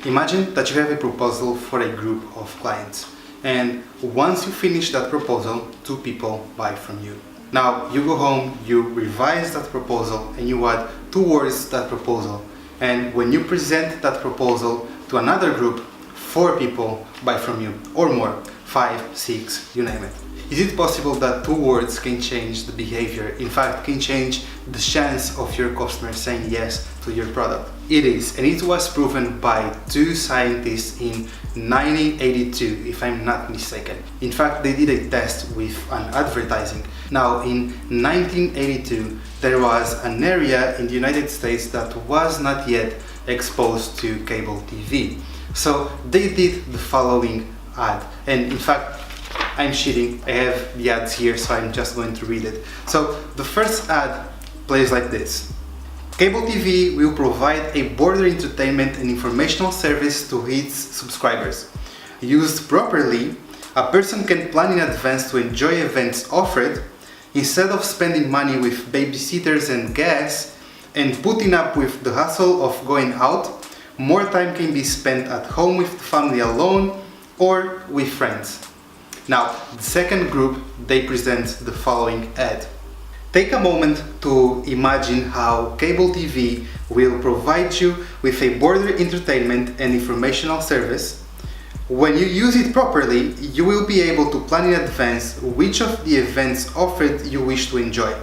Imagine that you have a proposal for a group of clients, and once you finish that proposal, two people buy from you. Now you go home, you revise that proposal, and you add two words to that proposal. And when you present that proposal to another group, four people buy from you, or more, 5, 6, you name it. Is it possible that two words can change the behavior? In fact, can change the chance of your customer saying yes to your product? It is, and it was proven by two scientists in 1982, if I'm not mistaken. In fact, they did a test with an advertising. Now, in 1982, there was an area in the United States that was not yet exposed to cable TV. So they did the following ad, and in fact, I'm cheating, I have the ads here, so I'm just going to read it. So the first ad plays like this. Cable TV will provide a border entertainment and informational service to its subscribers. Used properly, a person can plan in advance to enjoy events offered instead of spending money with babysitters and gas and putting up with the hassle of going out. More time can be spent at home with the family alone or with friends. Now, the second group, they present the following ad. Take a moment to imagine how cable TV will provide you with a border entertainment and informational service. When you use it properly, you will be able to plan in advance which of the events offered you wish to enjoy.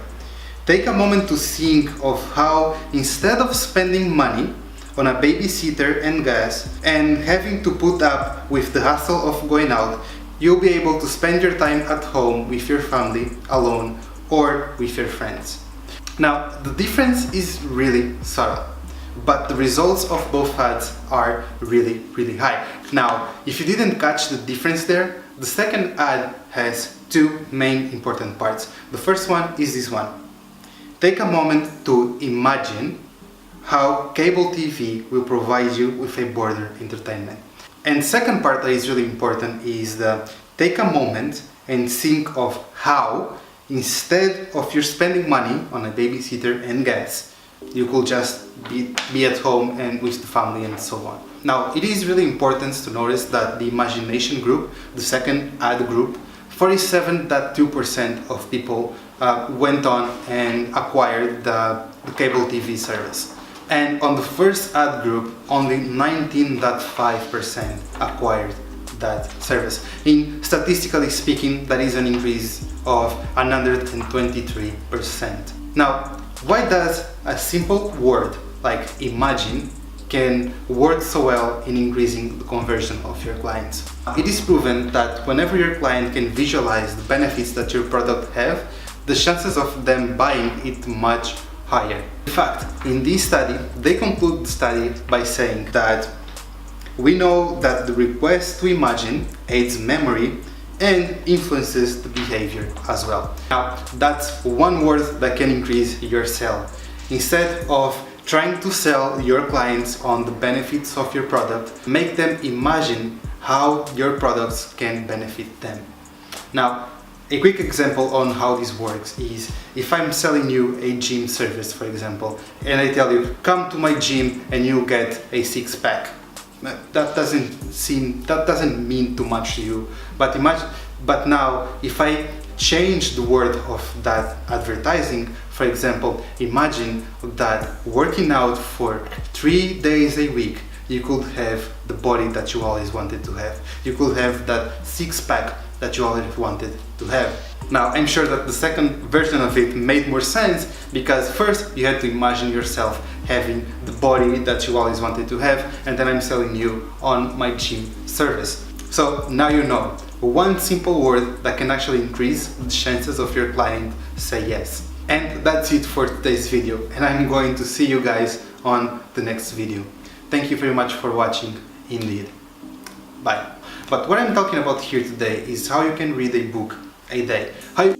Take a moment to think of how, instead of spending money on a babysitter and gas and having to put up with the hassle of going out, you'll be able to spend your time at home with your family, alone, or with your friends. Now, the difference is really subtle, but the results of both ads are really high. Now, if you didn't catch the difference there, the second ad has two main important parts. The first one is this one. Take a moment to imagine how cable TV will provide you with a border entertainment. And second part that is really important is the take a moment and think of how, instead of you spending money on a babysitter and gas, you could just be at home and with the family and so on. Now, it is really important to notice that the imagination group, the second ad group, 47.2% of people went on and acquired the cable TV service. And on the first ad group, only 19.5% acquired that service. Statistically speaking, that is an increase of 123%. Now, why does a simple word like imagine can work so well in increasing the conversion of your clients? It is proven that whenever your client can visualize the benefits that your product have, the chances of them buying it much higher. In fact, in this study, they conclude the study by saying that we know that the request to imagine aids memory and influences the behavior as well. Now, that's one word that can increase your sale. Instead of trying to sell your clients on the benefits of your product, make them imagine how your products can benefit them. Now, a quick example on how this works is if I'm selling you a gym service, for example, and I tell you, come to my gym and you get a six-pack. That doesn't mean too much to you, but now if I change the word of that advertising, for example, imagine that working out for 3 days a week, you could have the body that you always wanted to have. You could have that six-pack that you always wanted to have. Now, I'm sure that the second version of it made more sense because first you had to imagine yourself having the body that you always wanted to have, and then I'm selling you on my gym service. So now you know one simple word that can actually increase the chances of your client say yes. And that's it for today's video, and I'm going to see you guys on the next video. Thank you very much for watching, indeed. Bye. But what I'm talking about here today is how you can read a book a day. How you